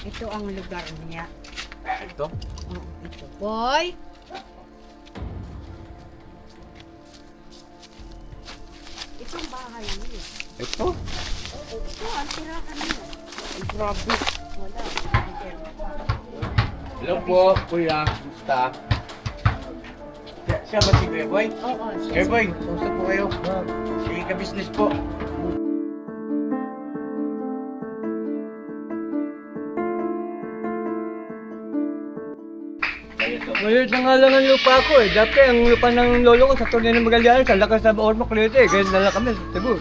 Ito ang lugar niya. Ito? Oo, ito. Boy! Itong bahay niya. Ito? Oo, ito ang tirahan niya. Ay, grabe. Wala. Hello po, kuya. Gusta? Siya ba si Kuya Boy? Oo, Kuya Boy, kumusta po kayo? Sige ka business po. Maliit na nga lang ang lupa ko eh. Dati ang lupa ng lolo ko sa Torneo ng Magallanes, sa lakas sa Ormoc Leyte. Kaya na lang kami sa Cebu.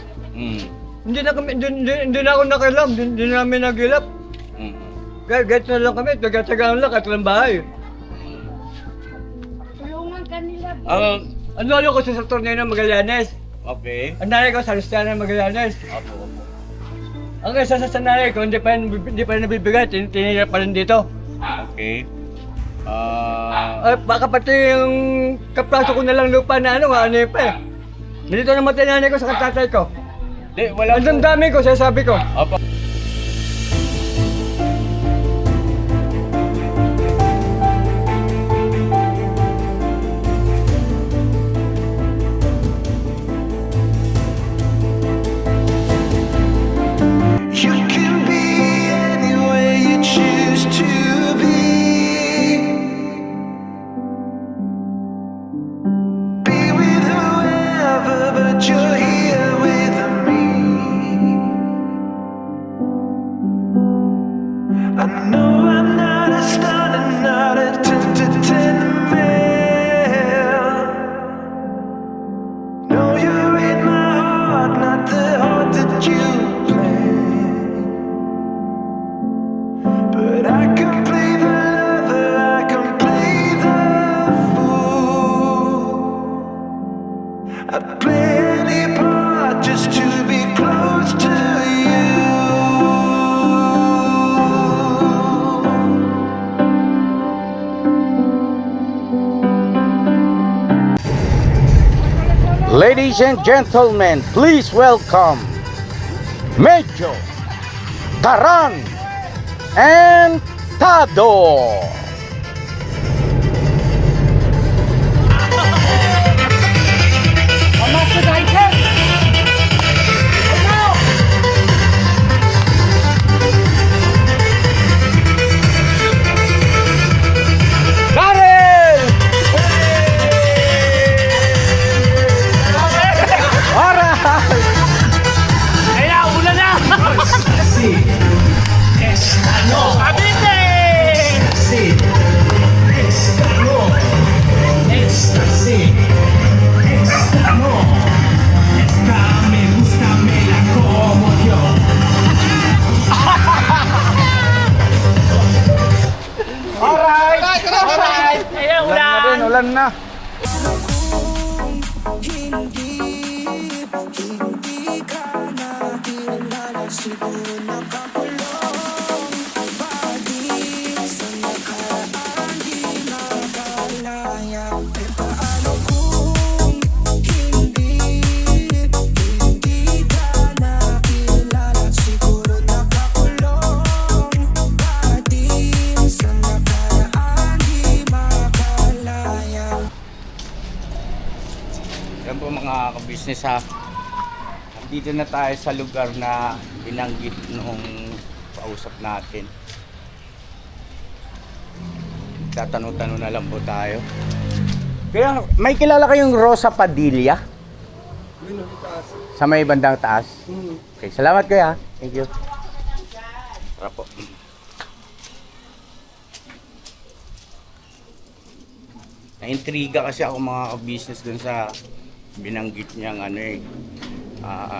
Hindi na ako nakilam, hindi na namin nagilap. Kaya gets na lang kami, taga-tagaan lang at lang bahay. Tulungan ka nila. Ang lolo ko sa Torneo ng Magallanes. Okay. Ang nanay ko sa Luciana ng Magallanes. Opo. Ang isa sa nanay ko, hindi pa nabibigay, tinira pa rin dito. Okay. Baka pati yung kapraso ko na lang lupa na ano yun pa eh. Dito naman tinanay ko sa katatay ko. Di, wala Ang dami ko, sasabi ko. Opo. You can be any way you choose to be. Be with whoever, but you're here with me. I know I'm not a star and not a 10 to 10 man. No, you're in my heart, not the heart that you planned. But I can play the lover, I can play the fool. I'd play any part just to be close to you. Ladies and gentlemen, please welcome Medyo, Taran, and Tado. Darren! Ulan na. Yan po mga kabisnes ha. Dito na tayo sa lugar na binanggit nung pausap natin. Tatanong-tanong na lang po tayo. Kaya may kilala kayong Rosa Padilla? Sa may bandang taas? Okay, salamat kuya. Thank you. Tara po. Naintriga kasi ako mga ka-business dun sa binanggit niyang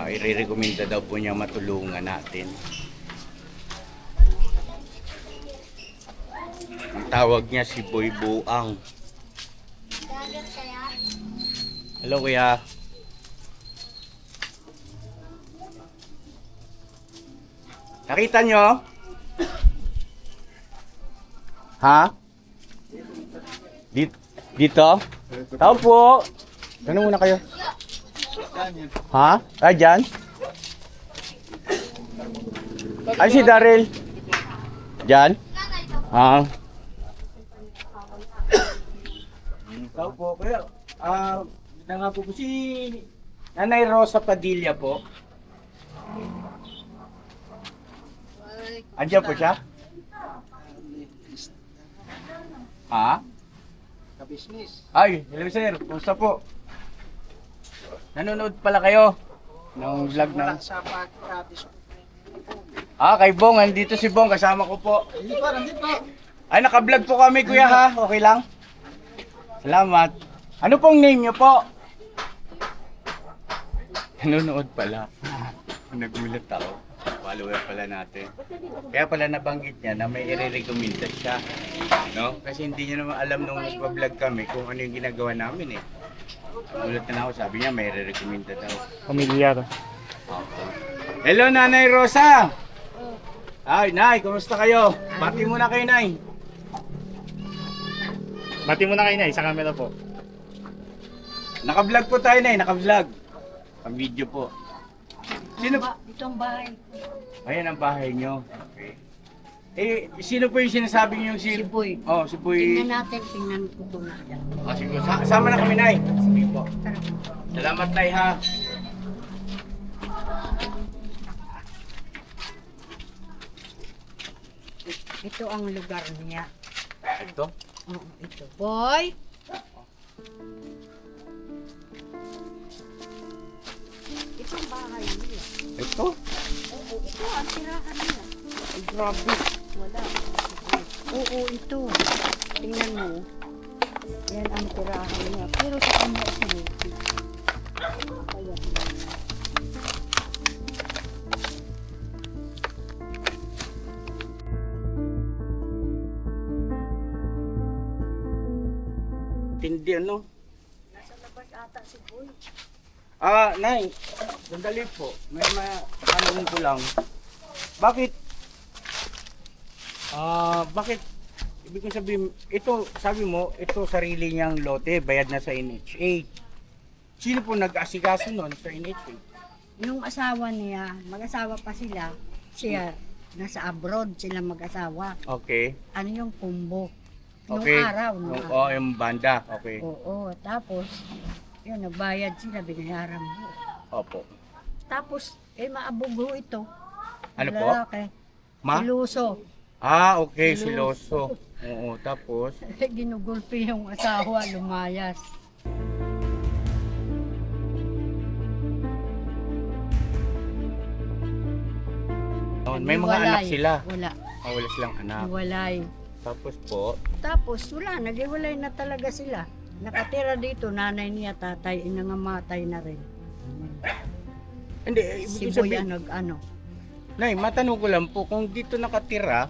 i-recommenda daw po niya matulungan natin. Ang tawag niya si Boy Buang. Hello kuya. Nakita niyo? Ha? Dito? Tao po. Ano muna kayo? Ha? Ah, dyan? Ay, si Daryl. dyan? Ah. Ikaw po, kaya, nga po si Nanay Rosa Padilla po. Andiyan po siya? Ha? Ka-business. Ay, hello sir, kumusta po? Nanonood pala kayo ng vlog na. Sa pag-practice. Kay Bong, andito si Bong, kasama ko po. Nandito. Ay, naka-vlog po kami kuya ha, okay lang? Salamat. Ano pong name niyo po? Nanonood pala. Nagulat ako. Follower pala natin. Kaya pala nabanggit niya na may i-recommenda siya. No? Kasi hindi niya naman alam nung nagpa-vlog kami kung ano yung ginagawa namin eh. Nagulat na ako, sabi niya may i-recommenda daw. Pamilyar. Okay. Hello Nanay Rosa! Ay, Nay, kumusta kayo? Bati muna kayo, Nay. Bati mo na kayo na, sa camera po. Naka-vlog po tayo, Nay, naka-vlog. Ang video po. Sino? Itong bahay. Ayan ang bahay nyo. Okay. Eh, sino po yung sinasabi niyo Si si... Boy. Oh, si Boy... Tingnan natin, tingnan ko ito na yan. Sige, sama na kami, Nay. Sige po. Tara. Salamat, Nay, ha. Ito ang lugar niya. Ito? Oo, ito. Boy! Itong bahay nila. Ito? Oo, ito ang tirahan nila. Ay, grabe. Wala. Oo, ito. Tingnan mo. Yan ang tirahan niya. Pero sa kanya sinuti. Ayan. Tindi, ano? Nasa labas ata si Boy. Nay, sandali po. May tanong ko lang. Bakit? Bakit? Ibig kong sabihin, ito, sabi mo, ito sarili niyang lote, bayad na sa NHA. Sino po nag-asikaso nun sa NHA? Yung asawa niya, mag-asawa pa sila. Siya, nasa abroad sila mag-asawa. Okay. Ano yung kumbo? Nung Okay. araw. Yung banda. Okay. Oo, tapos, yun, nagbayad sila, binayaran mo. Opo. Tapos, maabugo ito. Ano po? Lalaki. Ma? Siluso. Okay, siloso. Oo, tapos? Ginugulpi yung asawa, lumayas. May mga Naghiwalay. anak sila. Wala. Wala silang anak. Hiwalay. Tapos po, Tapos, wala, naghiwalay na talaga sila. Nakatira dito, nanay niya, tatay, nangamatay na rin. hindi, Si ibig Boy sabihin, ang nag-ano. Nay, matanong ko lang po, kung dito nakatira,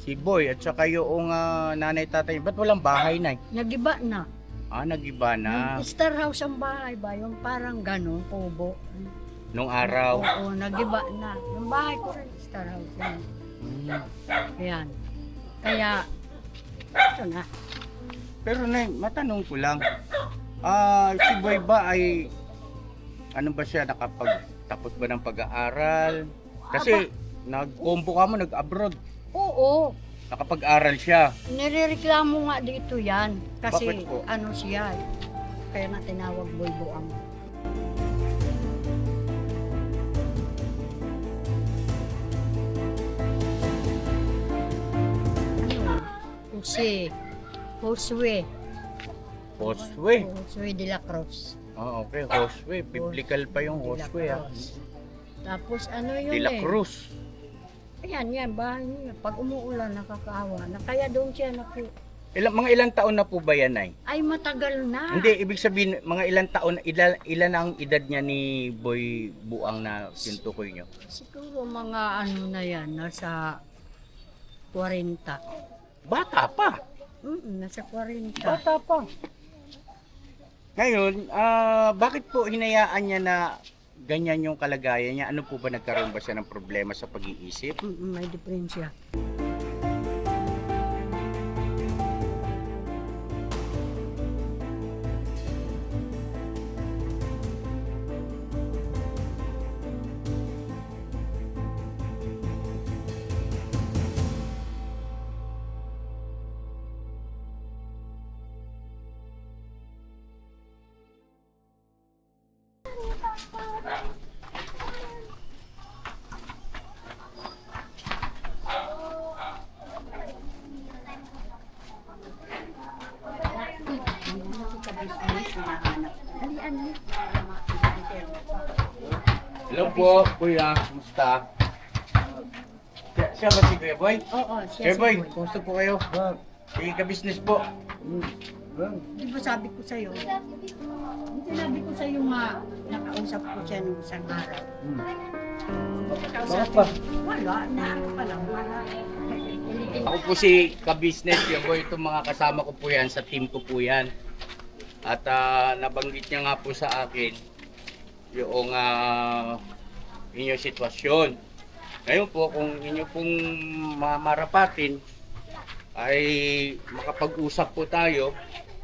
si Boy at saka yung nanay tatay, ba't walang bahay, Nay? Nagiba na. Nagiba na. Star house ang bahay ba? Yung parang ganun, kubo. Nung araw. Oo, nagiba na. Yung bahay ko rin, star house yan. Ayan. Kaya, ito na. Pero Nay, matanong ko lang, si Boy ba ay, ano ba siya, nakapagtapos ba ng pag-aaral? Kasi, nag-combo ka mo, nag-abroad. Oo, Nakapag-aral siya. nirereklamo nga dito yan. Kasi, Bakit po? ano siya, kaya na tinawag Boy-Buang. Ano? Josue Josue. de la Cruz. Okay, Josue. Biblical pa yung De la Josue. Cruz. Tapos ano yun De la Cruz. Ayan, yan, bahay niya. Pag umuulan, nakakaawa. Na kaya doon siya Mga ilang taon na po ba yan, Nay? ay matagal na. Hindi, ibig sabihin, mga ilang taon, ilan ang edad niya ni Boy Buang na tinutukoy nyo? Siguro mga ano na yan, nasa 40. Bata pa. Nasa 40. Bata pa. Ngayon, bakit po hinayaan niya na ganyan yung kalagayan niya? Ano po ba, nagkaroon ba siya ng problema sa pag-iisip? May diferensya. po, kuya. Kumusta? Siya ba si Kuya Boy? Oo, siya Kuya si Boy, Boy. kumusta po kayo? Sige ka-business po. Di ba sabi ko sa'yo? Sinabi ko sa'yo nga, nakausap ko siya nung isang araw. Bakit pa? Wala, na ako pa lang. Wala. Ako po si ka-business, Kuya Boy. Itong mga kasama ko po yan, sa team ko po yan. At nabanggit niya nga po sa akin yung inyong sitwasyon. Ngayon po, kung inyo pong marapatin, ay makapag-usap po tayo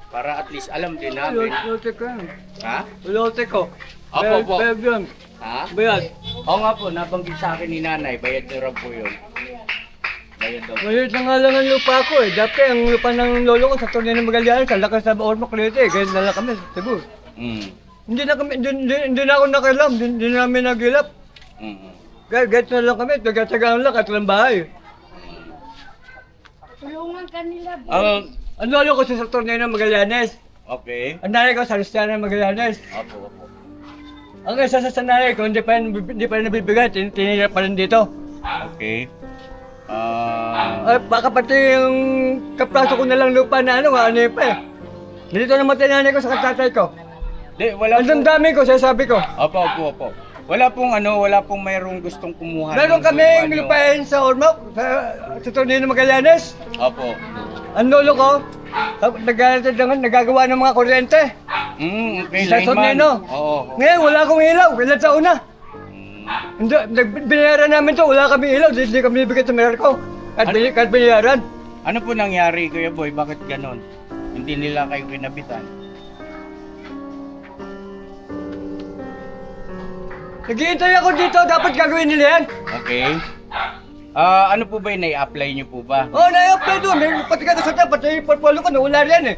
para at least alam din namin. Lote ko yan. Ha? Lote ko. Opo, opo. Bayad yun. Ha? Bayad. Oo nga po, nabanggit sa akin ni nanay, bayad na raw po yun. Bayad daw. Maliit na nga lang ang lupa ko eh. Dati ang lupa ng lolo ko sa Torneo ng Magallanes, sa lakas sa Ormoc Leyte eh. Kaya na lang kami sa Cebu. Mm. Hindi na ako nakialam, hindi na namin nagilap. Mm. Kaya gets na lang kami, taga-tagaan lang, katulang bahay. Tulungan ka nila. Ang lolo ko sa Torneo ng Magallanes. Okay. Ang nanay ko sa Luciana ng Magallanes. Opo, opo. Ang isa sa nanay ko, hindi pa rin nabibigay, tinira pa rin dito. Okay. Ay, baka pati yung kapraso ko na lang lupa na ano yun pa eh. Dito naman tinanay ko sa katatay ko. Wala Ang po. damdamin ko, sasabi ko. Opo, opo, opo. Wala pong mayroong gustong kumuha. Meron ng kaming ano. lupain sa Ormoc, sa Torneo ng Magallanes. Opo. Ang lolo ko, nagagawa ng mga kuryente. Okay, Sa lineman. Torneo. Oo. Ngayon, wala akong ilaw, ilan taon na. Mm. Hindi, binayaran namin to, wala kami ilaw, hindi kami bibigyan sa Merco. Kahit binayaran. Ano po nangyari, Kuya Boy? Bakit ganon? Hindi nila kayo kinabitan? Naghihintay ako dito, dapat gagawin nila yan. Okay. Ano po ba yung nai-apply niyo po ba? Oh, na-apply doon, may pati ka sa tapat, yung portfolio ko, nawala yan eh.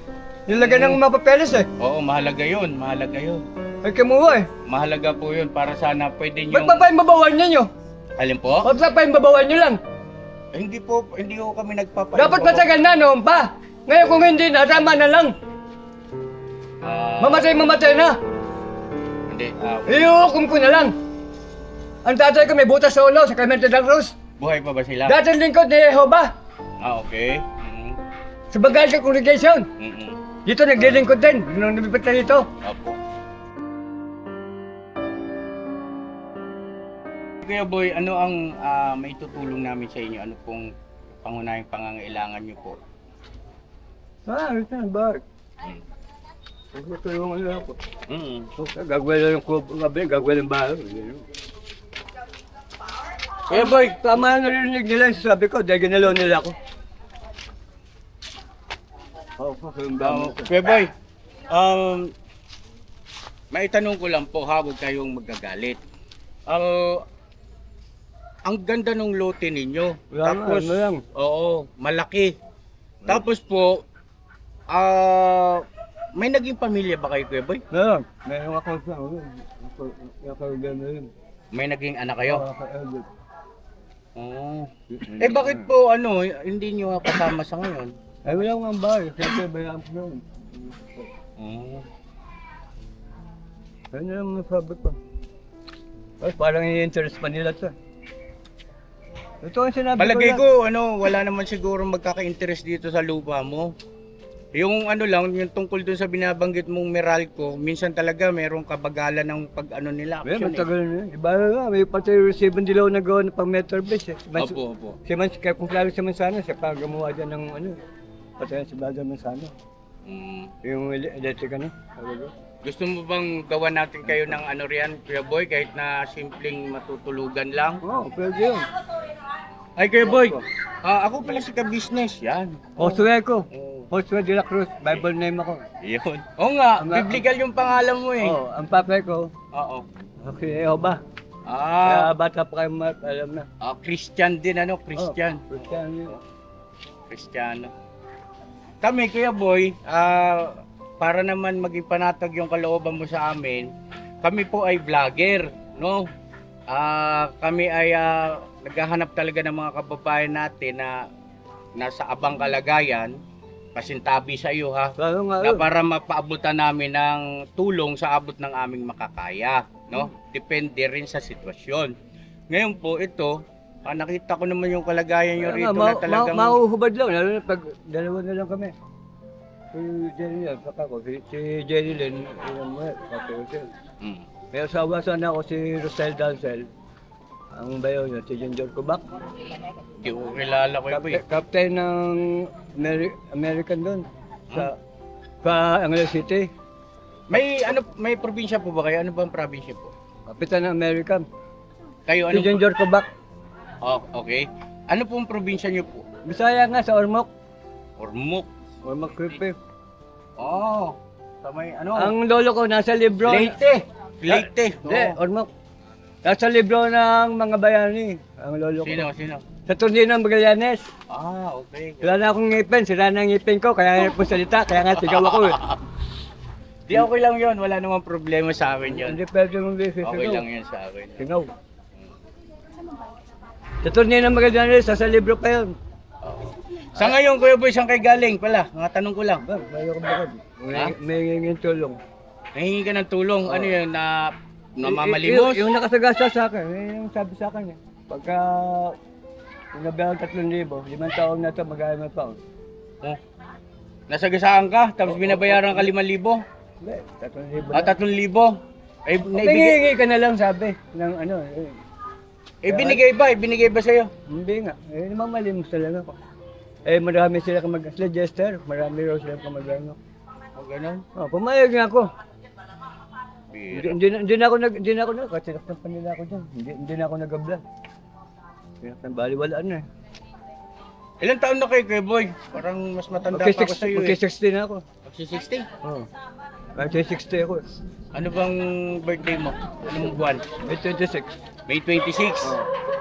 Nilagyan ng mga papeles eh. Oo, mahalaga yun. Mahalaga yun. Ay, kamuha eh. Mahalaga po yun para sana pwede Ba't nyo... pa pa yung babawan ninyo? Alin po? Ba't pa yung babawan nyo lang? Hindi ko kami nagpapa... Dapat matagal na noon pa. Ngayon kung hindi na, tama na lang. Mamatay na. Hindi. Iuhukom ko na lang. Ang tatay ko may butas sa ulo sa Clemente del Cruz. Buhay pa ba sila? Dating lingkod ni Jehovah. Okay. Sa Bagalga Congregation. Mm-mm. Dito naglilingkod din. Nung nabibat na dito. Opo. Kuya Boy, ano ang maitutulong namin sa inyo? Ano pong pangunahing pangangailangan niyo po? Ito na ba? Tulungan lang ako. Mm. Gagawin lang yung gabi, gagawin yung bahay. Kuya Boy, Tama na narinig nila yung sabi ko, dahil ginalaw nila ako. Kuya Boy, maitanong ko lang po ha, huwag kayong magagalit. Ang ganda ng lote ninyo. Wala nga, Tapos, ano lang. oo, malaki. Tapos po, may naging pamilya ba kayo, Kuya Boy? Meron ako sa ako gano'n. May naging anak kayo? Ako Oo. Bakit po hindi nyo kasama sa ngayon? ay wala akong bahay, siyempre bayaan ko yun. Oo. Ayun na lang nasabi ko. Ay, parang i-interest pa nila ito. Ito ang sinabi Palagay ko. ko, wala naman siguro magkaka-interest dito sa lupa mo. Yung lang, yung tungkol dun sa binabanggit mong Meralco, minsan talaga merong kabagalan ng nila. May action, matagal na yun. Iba na nga, may pati 7 dilaw na gawa ng pang meter base eh. Opo. Kaya kung klaro si Mansana, siya pa gumawa dyan ng pati si Bada Mansana. Mm. Yung electric Gusto mo bang gawa natin kayo ng riyan, Kuya Boy, kahit na simpleng matutulugan lang? Oo, pwede yun. Ay, Kuya Boy, ako pala si ka-business, yan. Josue ko. Oo. Josue de la Cruz, Bible name ako. Yun. Oo nga, biblical yung pangalan mo eh. Oo, ang papay ko, Oo. okay, Jehovah. Kaya Ah, bata pa kayo alam na. Christian din Christian. Oh, Christian yun. Kristiyano. Kami, Kuya Boy, para naman maging panatag yung kalooban mo sa amin, kami po ay vlogger, no? Kami ay naghahanap talaga ng mga kababayan natin na nasa abang kalagayan, pasintabi sa iyo ha, Lalo nga na yun. para mapaabutan namin ng tulong sa abot ng aming makakaya, no? Depende rin sa sitwasyon. Ngayon po ito, nakita ko naman yung kalagayan nyo rito na talagang Mahuhubad lang, lalo na pag dalawa na lang kami. Si Jenny Lynn, saka ko, si Jenny Lynn, yun mo, saka ko. Mm. May asawa sana ako si Rosel Dancel. Ang bayo niya, si Ginger Kubak. Hindi ko kilala ko boy. Captain ng American doon. Sa Angeles City. May probinsya po ba kayo? Ano bang probinsya po? Kapitan ng American. Kayo Si ano? Ginger Kubak. Oh, okay. Ano pong probinsya niyo po? Bisaya nga sa Ormoc. Ormoc. Ormoc Creek. Oh. Sa may ano? Ang lolo ko nasa libro. Leyte. Leyte. Hindi, Oh. Ormoc. Nasa libro ng mga bayani. Ang lolo ko. Sino? Sa Tordino ng Magallanes. Ah, okay. Wala na akong ngipin. Sira na ang ngipin ko. Kaya po salita. Kaya nga sigaw ako eh. Di okay lang yun. Wala namang problema sa akin yun. Hindi pwede mong bisi. Okay lang yun sa akin. Singaw. Sa Tordino ng Magallanes. Sa libro pa yun. Sa ngayon, Kuya Boy, saan kayo galing pala? Mga tanong ko lang. Ba, mayo ko bakit? Ha? May hingin tulong. Nahingi ka ng tulong. Ano yun? Namamalimos? Yung nakasagasa sa akin, yung sabi sa akin eh. Pagka nabilang 3,000, 5 taon na ito, mag-aamal pa ako. Oh. Nasagasaan ka, tapos binabayaran ka 5,000? Hindi, 3,000 Ah, 3,000? Eh, Hingi ka na lang sabi ng ano binigay ba sa'yo? Hindi nga, namang malimos talaga ako. Marami sila mag-suggester, marami raw sila mag-ano. O, ganun? Pumayag nga ako. Bira. Hindi na ako kasi nakasama nila ako dyan. Hindi na ako nag-abla. Baliwalaan na eh. Ilang taon na kayo, Kuya Boy? Parang mas matanda pa ako sa'yo eh. Magki-60 na ako. Magsi-60? Oo. Magki-60 ako. Ano bang birthday mo? Anong buwan? May 26. May 26?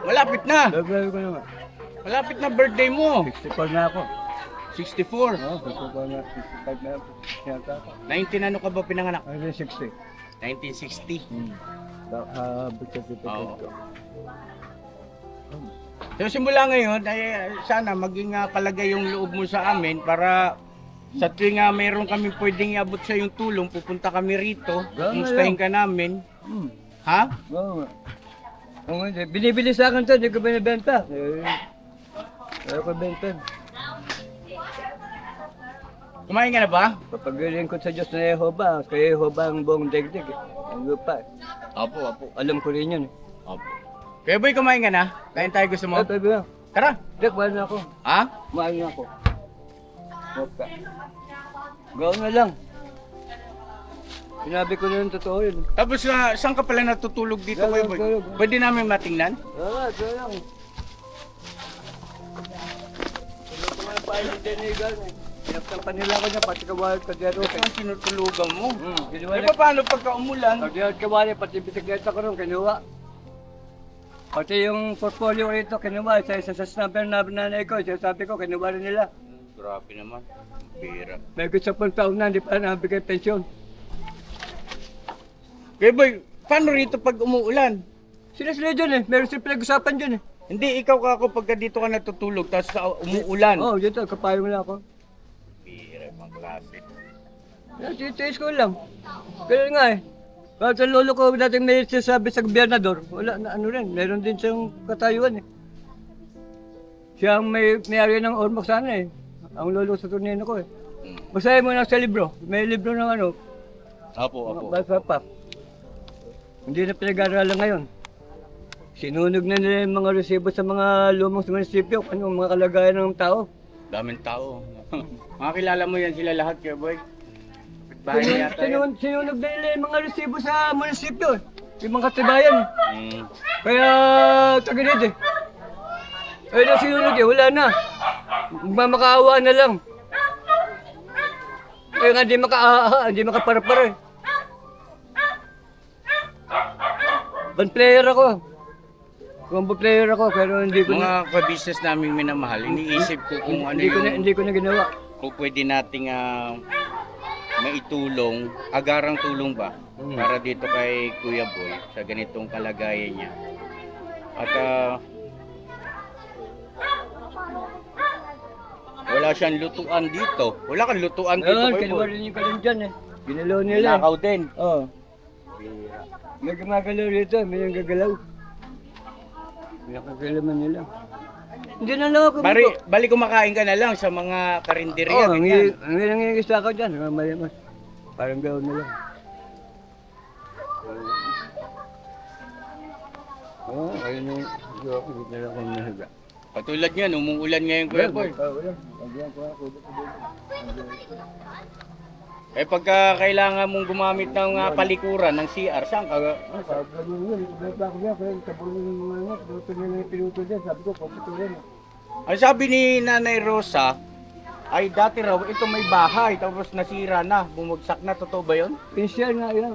Malapit na! Sabi ko naman. Malapit na birthday mo! 64 na ako. 64? Oo, 64 na. 65 na ako. Yata ako. 19 ano ka ba pinanganak? 60. 1960. Birth certificate Oo. ko. So simula ngayon, ay sana maging palagay yung loob mo sa amin para sa tuwing mayroon kami pwedeng iabot sa yung tulong, pupunta kami rito, Ganun kumustahin ka namin. Ha? Oo nga. Oo, hindi. Binibili sa akin to, hindi ko binibenta. Ayaw ko benta. Kumain ka na ba? Papagaling ko sa Diyos na Yehova. Kaya Yehova ang buong daigdig. Ang lupa. Opo. Alam ko rin yun. Opo. Kaya boy, kumain ka na? Kain tayo gusto mo? Sabi na. Tara! Dek, mahal na ako. Ha? Mahal na ako. Okay. Gawin na lang. Sinabi ko na yung totoo yun. Tapos saan ka pala natutulog dito, Kuya Boy? Tulog. Pwede namin matingnan? Ito lang. Tulog ko nga pa yung dinigan eh. Pinagtampan nila ako niya, pati kawalit ka dito. Ito ang sinutulugan mo. Eh Kinuha paano pagka umulan? Pag kawalit, pati bisikleta ko rin, kinuha. Pati yung portfolio ko rito, kinuha. Isa sa number na nanay ko, sabi ko, kinuha rin nila. Grabe naman. Bira. May gusto pang taon na, hindi pa nabigay pensyon. Kaya boy, paano rito pag umuulan? Sila dyan eh, meron sila pinag-usapan dyan eh. Hindi, ikaw ka ako pagka dito ka natutulog, tapos umuulan. Oo, dito, kapayong lang ako. Bira, mga klase. Titiis ko lang. Kaya nga eh. Kahit sa lolo ko dating may sinasabi sa gobernador, wala na ano rin, meron din siyang katayuan eh. Siya ang may-ari ng Ormoc sana eh. Ang lolo sa Tordino ko eh. Basahin mo na sa libro. May libro ng ano, Opo. basa pa. Hindi na pinag-aaralan ngayon. Sinunog na nila yung mga resibo sa mga lumang munisipyo, ano, mga kalagayan ng tao. Daming tao. Mga kilala mo yan sila lahat, Kuya Boy. Bahay yata yan. Sinunog na nila yung mga resibo sa munisipyo, yung mga katibayan. Kaya taginid eh. Ay na sinunog eh, wala na. Magmamakaawa na lang. Kaya nga hindi makaparapara eh. Band player ako. Combo player ako, pero hindi ko na... Mga ka-business namin minamahal, iniisip ko kung ano yung... Hindi ko na ginawa. Kung pwede nating maitulong, agarang tulong ba? Para dito kay Kuya Boy, sa ganitong kalagayan niya. At wala siyang lutuan dito. Wala kang lutuan dito, Ayun, Kuya kinuha Boy. rin yung kalim dyan eh. Ginalaw nila. Nakaw din. Oo. May gumagalaw rito, may nang gagalaw. May nakagalaman nila. Hindi na lang ako. Bali kumakain ka na lang sa mga karinderya. Oo, ganyan. ang nangingista ko dyan, mayamas. Parang gawin na lang. Oo, ayun yung hindi na lang akong nahiga. Patulad niyan, umuulan ngayon Kuya Boy. Eh pagka kailangan mong gumamit ng palikuran ng CR, saan ka? Ang sabi ni Nanay Rosa, ay dati raw ito may bahay tapos nasira na, bumagsak na, totoo ba yun? Pinsyan nga yan.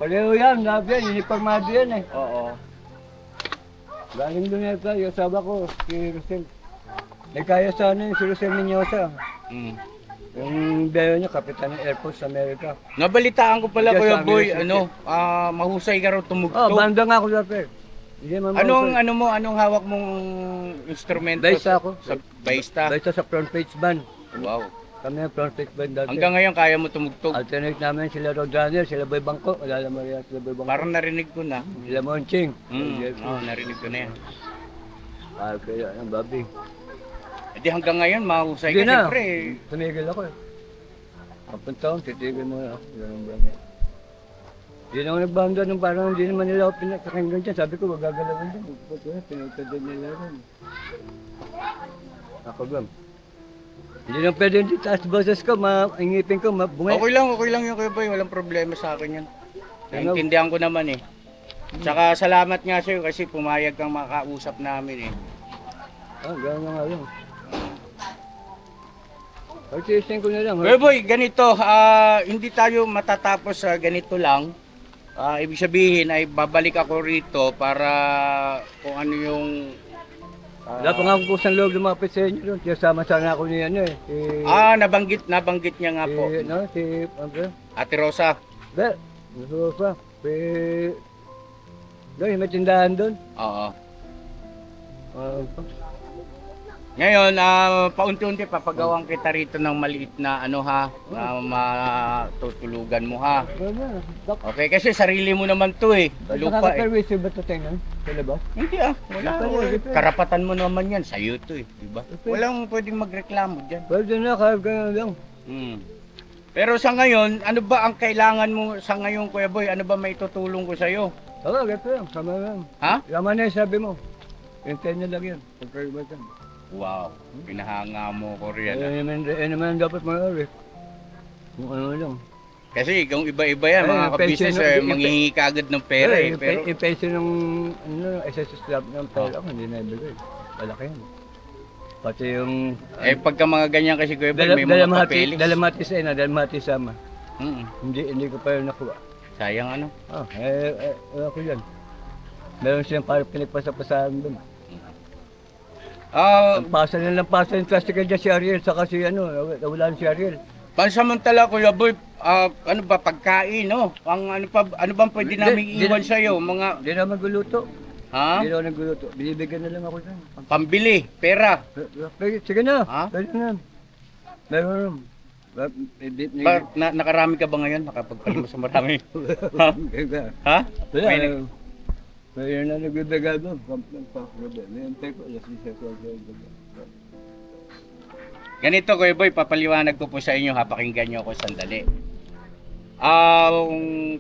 Pareho yan, lahat yan, inipagmado yan eh. Oo. Galing doon yan tayo, sabi ko, si Rosel. May kaya sana yung si Rosel Minyosa. Mm. Yung bayo niya, kapitan ng Air Force sa Amerika. Nabalitaan ko pala Yes, Kuya sabi Boy, ni mahusay ka raw Oh, tumugtog. banda nga ako dati. Hindi man Anong hawak mong instrumento? Baista ako. Sa baista. Baista sa front page band. Wow. Kami ang front page band dati. Hanggang ngayon kaya mo tumugtog. Alternate namin sila Rodraner, sila Boy Bangko. Alala mo yan, sila Boy Bangko. Parang narinig ko na. Sila Monching. Narinig ko na yan. Kaya ang babi. E di hanggang ngayon mahusay Hindi ka na. siyempre. Tumigil ako eh. Kapag taon, titigil mo ako. Ganun ba? Hindi na ako nagbanda nung parang hindi naman nila ako pinakakinggan dyan. Sabi ko, magagalawin dyan. Pinagtadyan nila rin. Ako ba? Hindi na pwede yung taas boses ko, ingipin ko, bungay. Okay lang yun Kuya Boy. Walang problema sa akin yan. Ano? Naintindihan ko naman eh. Tsaka salamat nga sa'yo kasi pumayag kang makausap namin eh. Gano'n nga lang. Pag-testing ko na lang. Kuya Boy, ganito, hindi tayo matatapos sa ganito lang. Ibig sabihin ay babalik ako rito para kung ano yung... Wala pa nga akong kusang loob lumapit sa inyo doon. Kaya sama sana ako ni ano eh. nabanggit niya nga po. Ate Rosa. Be, gusto pa. Doon, may tindahan doon. Oo. Ngayon, paunti-unti papagawan kita rito ng maliit na na matutulugan mo ha. Okay, kasi sarili mo naman to eh. Lupa eh. Nakaka-permission ba ito tingnan? Sa labas? Hindi wala. Karapatan mo naman yan, sa'yo to eh, di ba? Walang pwedeng magreklamo dyan. Pwede na, kahit gano'n lang. Pero sa ngayon, ano ba ang kailangan mo sa ngayon Kuya Boy? Ano ba may tutulong ko sa'yo? Oo, ganito lang, sama lang. Ha? Sama na yung sabi mo. Hintayin niya lang yan. Pagkaibasan. Wow, pinahanga mo ko riyan. Naman dapat mangyari. Kung ano lang. Kasi kung iba-iba yan, mga ka-business, manghihingi ka agad ng pera eh. Pero, Yung pension ng SSS lab ng pera ko, hindi na ibigay. Malaki yan. Pati yung... pagka mga ganyan kasi Kuya Boy, may mga papeles. Dalamati sa ina, dalamati sama. Mm. Hindi ko pa yun nakuha. Sayang ano. Ako yan. Meron siyang parang pinagpasapasahan doon. Pasa na lang pasa yung plastic dyan si Ariel, saka si nawalan si Ariel. Pansamantala Kuya Boy, ano ba pagkain no? Ano bang pwede namin iwan sa iyo? Mga Hindi na magluluto. ha? Hindi na nagluluto. Binibigyan na lang ako dyan. Pambili, pera. Sige na. Ha? Pwede na. Meron. Nakarami ka ba ngayon? Nakapagpalim mo sa marami? ha? Ha? Wala. Mayroon na nagbibigay doon. Ganito Kuya Boy, papaliwanag ko po sa inyo ha, pakinggan nyo ako sandali. Ang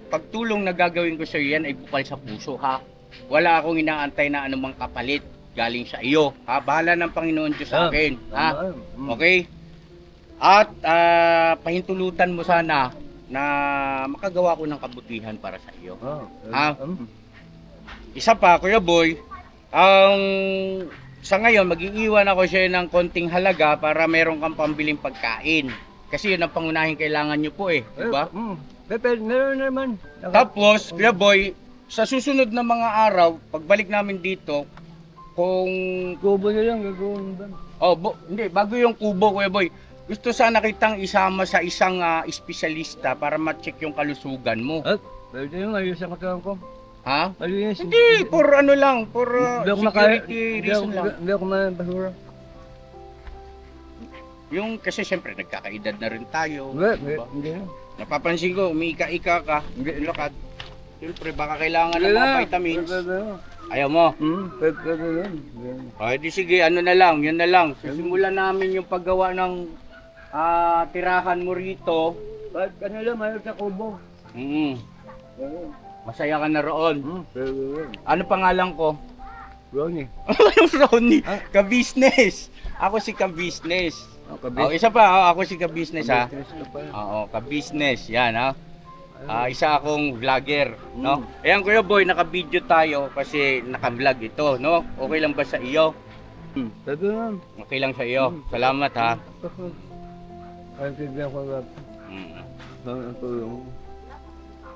pagtulong na gagawin ko sa iyo yan ay bukal sa puso ha. Wala akong inaantay na anumang kapalit galing sa iyo ha. Bahala ng Panginoon Diyos sa akin ha. Okay? At pahintulutan mo sana na makagawa ko ng kabutihan para sa iyo. Ha? Isa pa, Kuya Boy, sa ngayon, mag-iiwan ako siya ng konting halaga para meron kang pambiling pagkain. Kasi yun ang pangunahing kailangan nyo po eh, di ba? Meron naman. Tapos, Kuya Boy, sa susunod na mga araw, pagbalik namin dito, kung... Kubo na lang, gagawin ba? Hindi, bago yung kubo, Kuya Boy, gusto sana kitang isama sa isang espesyalista para ma-check yung kalusugan mo. Pwede yung ayos ang katawan ko. Ha? Ayos. Hindi, for security reason lang. Hindi ako mabasura. Yung kasi siyempre nagkakaedad na rin tayo. Hindi, diba? hindi. Napapansin ko, umiika-ika ka. Hindi, lakad. Siyempre, baka kailangan ng mga vitamins. Ayaw mo? Pwede yan. O, di sige, ano na lang, yun na lang. Sisimulan namin yung paggawa ng tirahan mo rito. Kahit ano lang, mayroon sa kubo. Mm. Masaya ka na roon. Ano pangalan ko? Ronnie. Anong Ronnie? Ka-business. Ako si ka-business. Oh, isa pa, ako si ka-business ha. Oo, ka-business. Yan ha. Isa akong vlogger, no? Ayan Kuya Boy, naka-video tayo kasi naka-vlog ito, no? Okay lang ba sa iyo? Pwede lang. Okay lang sa iyo. Salamat ha. Ay, tignan ko lang. Ang tulong.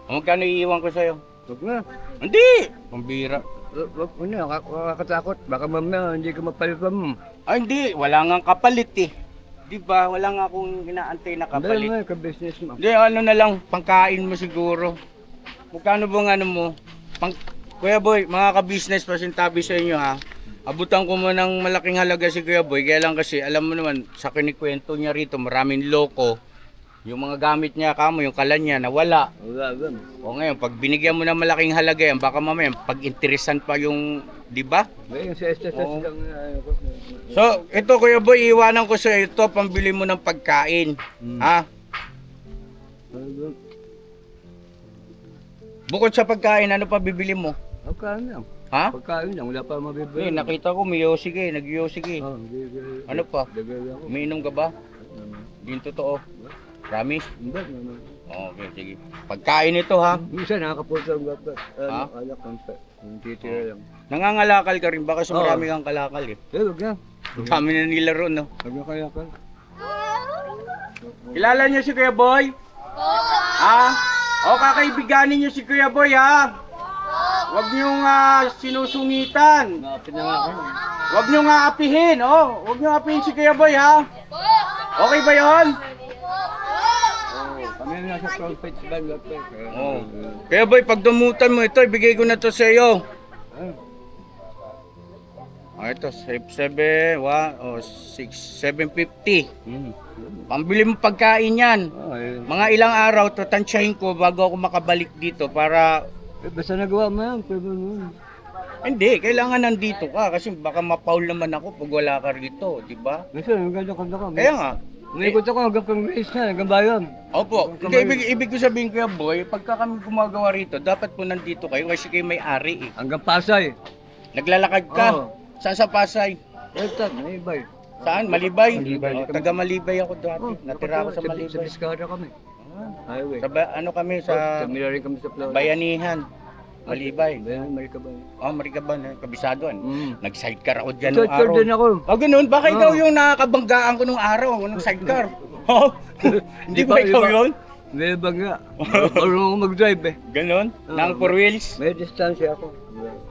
Magkano iiwan ko sa iyo? Huwag na. Hindi! Pambira. Huwag mo na, nakakatakot. Baka mamaya hindi ka mapalitan mo. Ay hindi, wala nga kapalit eh. Di ba? Wala nga akong inaantay na kapalit. Hindi naman, ka-business mo. Hindi, ano na lang, pangkain mo siguro. Magkano bang ano mo? Kuya Boy, mga ka-business, pasintabi sa inyo ha. Abutan ko mo ng malaking halaga si Kuya Boy. Kaya lang kasi, alam mo naman, sa kinikwento niya rito, maraming loko. Yung mga gamit niya kamo, yung kalan niya, nawala. Wala lang. O ngayon, pag binigyan mo ng malaking halaga yan, baka mamaya, pag-interesan pa yung, di ba? Yung sa SSS Oo. lang. So, ito Kuya Boy, iwanan ko sa ito, pambili mo ng pagkain. Ha? Bukod sa pagkain, ano pa bibili mo? Pagkain lang. Ha? Pagkain lang, wala pa mabibili. Nakita ko, may yosig eh, nag-yosig eh. Ano pa? Dagay ako. Umiinom ka ba? Hindi yung totoo. Promise? Hindi naman. Okay, sige. Pagkain ito ha. Minsan nakakapunta ang gata. Ha? Alak ang yung titira lang. Nangangalakal ka rin, baka sa Oo. marami kang kalakal eh. Huwag na. Ang dami na nila ron, no? Huwag na kaya ka. Kilala niyo si Kuya Boy? Ha? O kakaibiganin niyo si Kuya Boy ha? Huwag niyong sinusungitan. Nakapin na nga ako. Huwag niyong aapihin, oh. Huwag niyong aapihin si Kuya Boy ha? Okay ba yon? Kami na nasa trumpet band. Oh. Kuya Boy, pag dumutan mo ito, ibigay ko na to sa iyo. Ito, 750. Pambili mo pagkain yan. Mga ilang araw, tatansyahin ko bago ako makabalik dito para... Basta nagawa mo yan, pwede mo. Hindi, kailangan nandito ka kasi baka mapaul naman ako pag wala ka rito, di ba? Minsan, ang ganda ka. Kaya nga. Umikot ako hanggang Congress na, hanggang bayan. Opo, hindi, ibig ko sabihin Kuya Boy, pagka kami gumagawa rito, dapat po nandito kayo kasi kayo may ari eh. Hanggang Pasay. Naglalakad ka. Oo. Saan sa Pasay? Eto, naibay. Saan? Malibay? Malibay. Taga Malibay ako dati. Natira ako sa Sa Malibay. Biskara kami. Highway. Ano kami sa Tumira rin kami sa Florida. Bayanihan. Malibay. Bayan, Marikaban. Oh, Marikaban, kabisadoan. Mm. Nag-sidecar ako dyan nung Sidecar araw. din ako. Oh, ganun? Baka ikaw Oo. yung nakakabanggaan ko nung araw, nung sidecar. Oh, hindi ba ikaw yun? May bangga. Marunong ako mag-drive eh. Ganun? Oo. Nang four wheels? May distansya ako.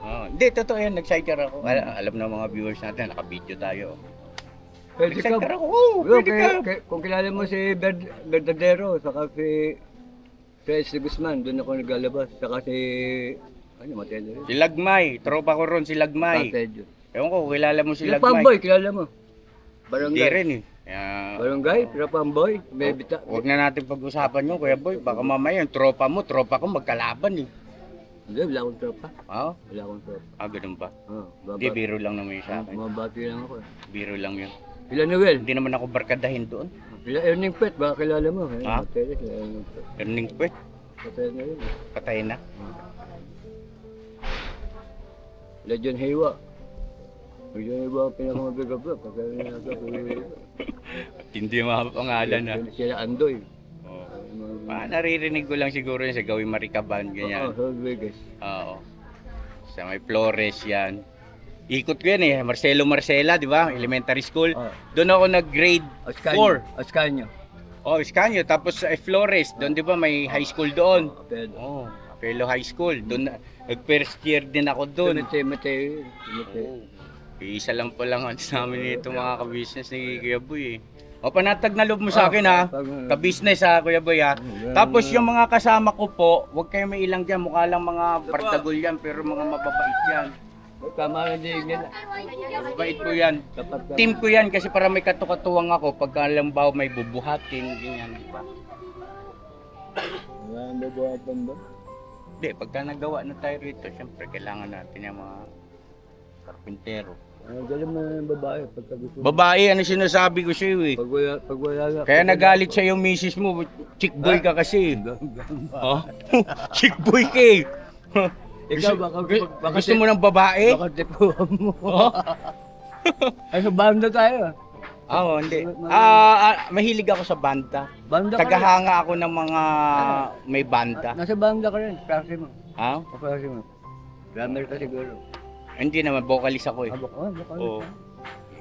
Oh, hindi, totoo yan. Nag-sidecar ako. Alam ng mga viewers natin, naka-video tayo. Pwede ka. Nag-sidecar ako. Oo, pwede ka. Kung kilala mo si Berdadero, saka si S. Guzman, doon ako naglalabas. Saka si... Ano, Mateo rin? Si Lagmay. Tropa ko ron, si Lagmay. Tatedyo. Ewan ko, kilala mo si Yung Lagmay. Pamboy, kilala mo? Hindi Barangay. rin eh. Kaya, Barangay, pero Pamboy. May bita. huwag na natin pag-usapan yun, Kuya Boy. Baka mamaya yung tropa ko magkalaban eh. Hindi, wala akong tropa. Oo? Wala akong tropa. Ganun ba? Oh, Hindi, biro lang naman yun sa akin. Mabati lang ako. Biro lang yun. Pila Noel? Hindi naman ako barkadahin doon. Pila Erning Pet, baka kilala mo. Ha? Mateo, kilala mo. Earning kwet, Patay na yun. patay na. Legend Hewa. Legend Hewa ang pinakamabigat ba? Pagka nasa Hindi mga pangalan na. Sila Andoy. Naririnig ko lang siguro yun sa gawing Marikaban, Oo, ganyan. sa Vegas. Oo. Sa may Flores yan. Ikot ko yan eh, Marcela, di ba? Elementary school. Oo. Doon ako nag-grade 4. Ascanio. Oh, Escanio. Tapos sa Flores, doon di ba may high school doon? Pedro. Oh, fellow high school. Doon, nag-first year din ako doon. Mateo. Isa lang pa lang ang namin nito mga ka-business ni Kuya Boy eh. O panatag na loob mo sa akin ha. Ka-business ha Kuya Boy ha. Tapos yung mga kasama ko po, huwag kayo may ilang dyan. Mukha lang mga partagol yan pero mga mababait yan. Tama na din yan. Mabait po yan. Team ko yan kasi para may katukatuwang ako pagka halimbawa may bubuhatin, ganyan, di ba? Wala ang babawasan ba? Hindi, pagka nagawa na tayo rito, syempre kailangan natin yung mga karpintero. Galing mo yung babae pagka gusto. Babae, ano sinasabi ko sa'yo eh. Pag wala na. Kaya nagalit siya yung misis mo, chick boy ka kasi. Oh? Chick boy ka eh. Ikaw, Gusto mo ng babae? Baka tipuhan mo. Oh? Ay, sa banda tayo. Oo, hindi. Mahilig ako sa banda. Banda ka rin. Tagahanga ako ng mga may banda. Nasa banda ka rin. Klase mo. Ha? Klase mo. Drummer ka siguro. Hindi naman, vocalist ako eh. Baka Oo.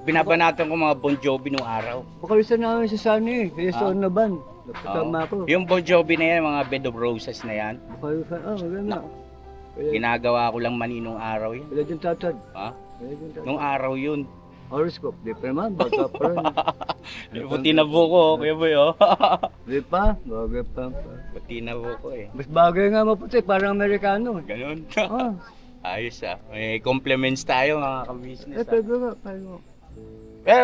Binabanatan ko mga Bon Jovi nung araw. Bakalista namin sa Sunny. Kaya sa na band. Kasama ko. Yung Bon Jovi na yan, mga Bed of Roses na yan. Bakalista, maganda. Ginagawa ko lang mani nung araw yan. Legend Tatad. Ha? Legend Tatad. Nung araw yun. Horoscope. Di pa naman. Bata pa rin. Puti na buko, kuya boy, oh. Di pa. Bagay pa. Puti na buko eh. Mas bagay nga maputi. Parang Amerikano. Ganun. Ah. Ayos ah. May compliments tayo mga ka-business. Pwede nga. Pwede nga.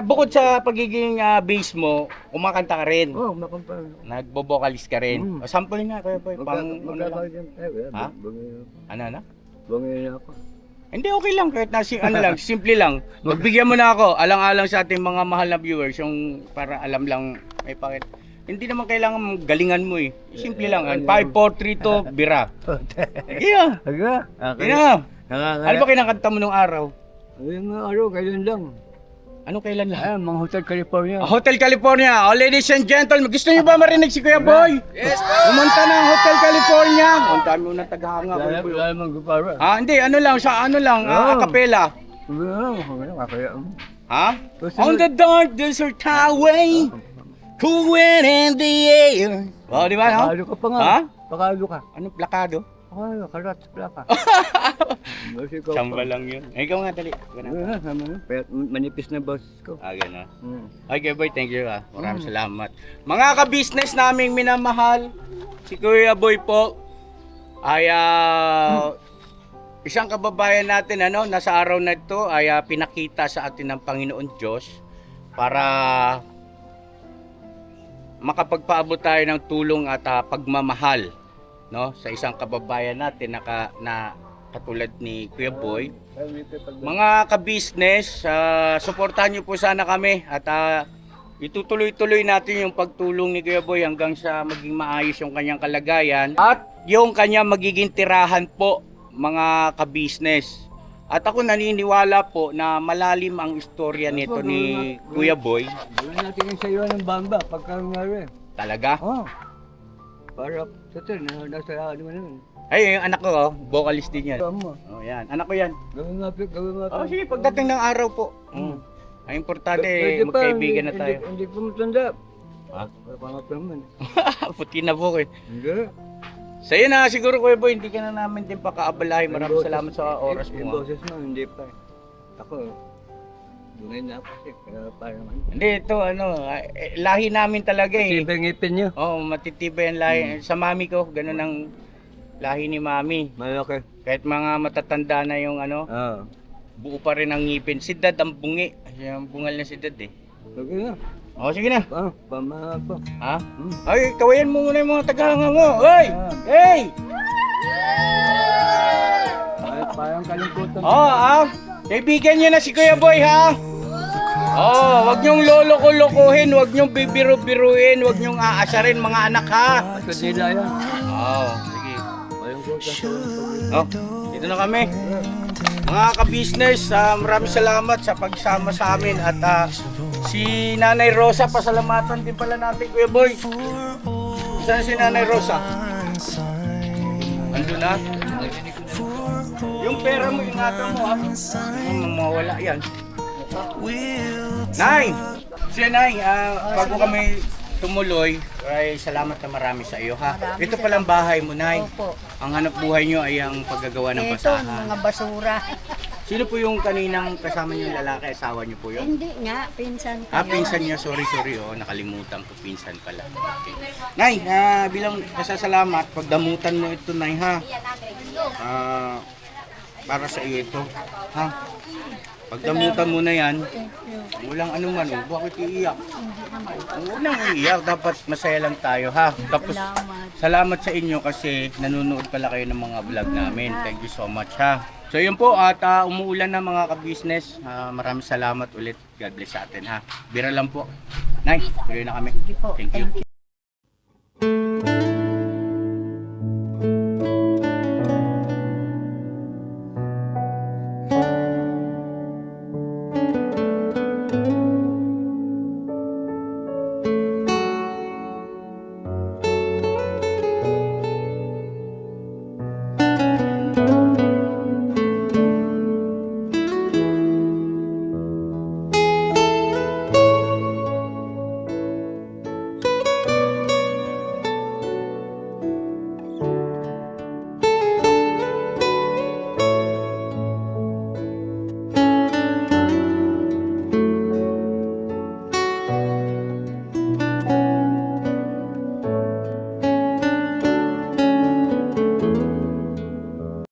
Bukod sa pagiging bass mo, kumakanta ka rin. Oh, makampan. Nagbo-vocalist ka rin. O, sample nga kuya boy. Pang ano lang. Ha? Ano? Bangin ako. Hindi, okay lang. Kahit ano lang, simple lang. Magbigyan mo na ako. Alang-alang sa ating mga mahal na viewers, yung para alam lang, may pakit. Hindi naman kailangan galingan mo eh. Simple lang. 5, 4, 3 to, bira. Sige na. Aga? Sige na. Ano ba kinakanta mo nung araw? Ayun nga, araw, kailan lang. Ano kailan lang? Ayan, mga Hotel California. Hotel California. Oh, ladies and gentlemen, gusto niyo ba marinig si Kuya Boy? Yes, po! Pumunta ng Hotel California. Ang dami mo na tagahanga. Kuya Boy. Wala mang gupara. Hindi, ano lang, sa ano lang, Oh. acapella. Wala, kaya. Ha? On the dark desert highway, cool wind in the air. Oh, di ba, no? Pakalo ka pa nga. Ha? Pakalo ka. Anong plakado? Pakalo, karat, plaka. Samba lang yun. Ikaw nga, dali. Ganun. Manipis na boses ko. Gano'n. Hmm. Okay, boy, thank you. Maraming salamat. Mga ka-business naming minamahal, si Kuya Boy po ay isang kababayan natin, nasa araw na ito ay pinakita sa atin ng Panginoon Diyos para makapagpaabot tayo ng tulong at pagmamahal, sa isang kababayan natin na katulad ni Kuya Boy. Mga ka-business, suportahan niyo po sana kami at itutuloy-tuloy natin yung pagtulong ni Kuya Boy hanggang sa maging maayos yung kanyang kalagayan at yung kanyang magiging tirahan po, mga ka-business. At ako naniniwala po na malalim ang istorya nito ni Kuya Boy. Gawin natin yung sayo ng bamba pagka nangyari. Talaga? Oh. Para sa ito, nasa ano naman. Ay, yung anak ko, vocalist din yan. Tama. Oh, yan. Anak ko yan. Gawin natin. Oh, sige, pagdating ng araw po. Ang importante, Pwede pa, magkaibigan na tayo. Hindi ko matanda. Ha? Pangat naman. Puti na po eh. Hindi. Sa'yo na siguro, Kuya Boy, hindi ka na namin din pakaabalahin. Maraming salamat sa oras Yung mo. boses mo, hindi pa. Ako, dungay na ako kasi. Kaya parang ano. Hindi, ito lahi namin talaga eh. Sibay ngipin nyo. Oo, matitibay ang lahi. Sa mami ko, ganun ang lahi ni mami. Malaki. Kahit mga matatanda na yung Oo. buo pa rin ang ngipin. Si Dad ang bungi. Yung bungal na si Dad eh. Lagi na. Sige na. Pamahat po. Ha? Ay, kawayan mo muna yung mga tagahanga mo. Hey! Hey! Parang kalimutan. Kaibigan niyo na si Kuya Boy, ha? Wag niyong lolo-kolokohin, wag niyong bibiru-biruin, wag niyong aasarin mga anak, ha? Sa dila yan. Sige. Parang kutan. Dito na kami. Mga ka-business, maraming salamat sa pagsama sa amin at si Nanay Rosa, pasalamatan din pala natin, Kuya Boy. Saan si Nanay Rosa? Ando na? Yung pera mo, ingatan mo, ha? Mawala yan. Nay! Siya, Nay, bago kami tumuloy, ay salamat na marami sa iyo, ha? Marami Ito palang bahay mo, Nay. Opo. Ang hanap buhay nyo ay ang paggagawa ng Ito, basahan. mga basura. Sino po yung kaninang kasama nyo yung lalaki? Asawa nyo po yun? Hindi nga, pinsan ko. Pinsan niya. Sorry. Nakalimutan ko. Pinsan pala. Okay. Nay, bilang pasasalamat, pagdamutan mo ito, Nay, ha? Para sa iyo ito. Ha? Pagdamutan mo na yan, walang anuman. Bakit iiyak? Huwag nang iiyak. Dapat masaya lang tayo, ha? Tapos, Salamat. salamat sa inyo kasi nanonood pala kayo ng mga vlog namin. Thank you so much ha. So yun po at umuulan na mga ka-business. Maraming salamat ulit. God bless sa atin ha. Bira lang po. Nay, tuloy na kami. Sige po. Thank you.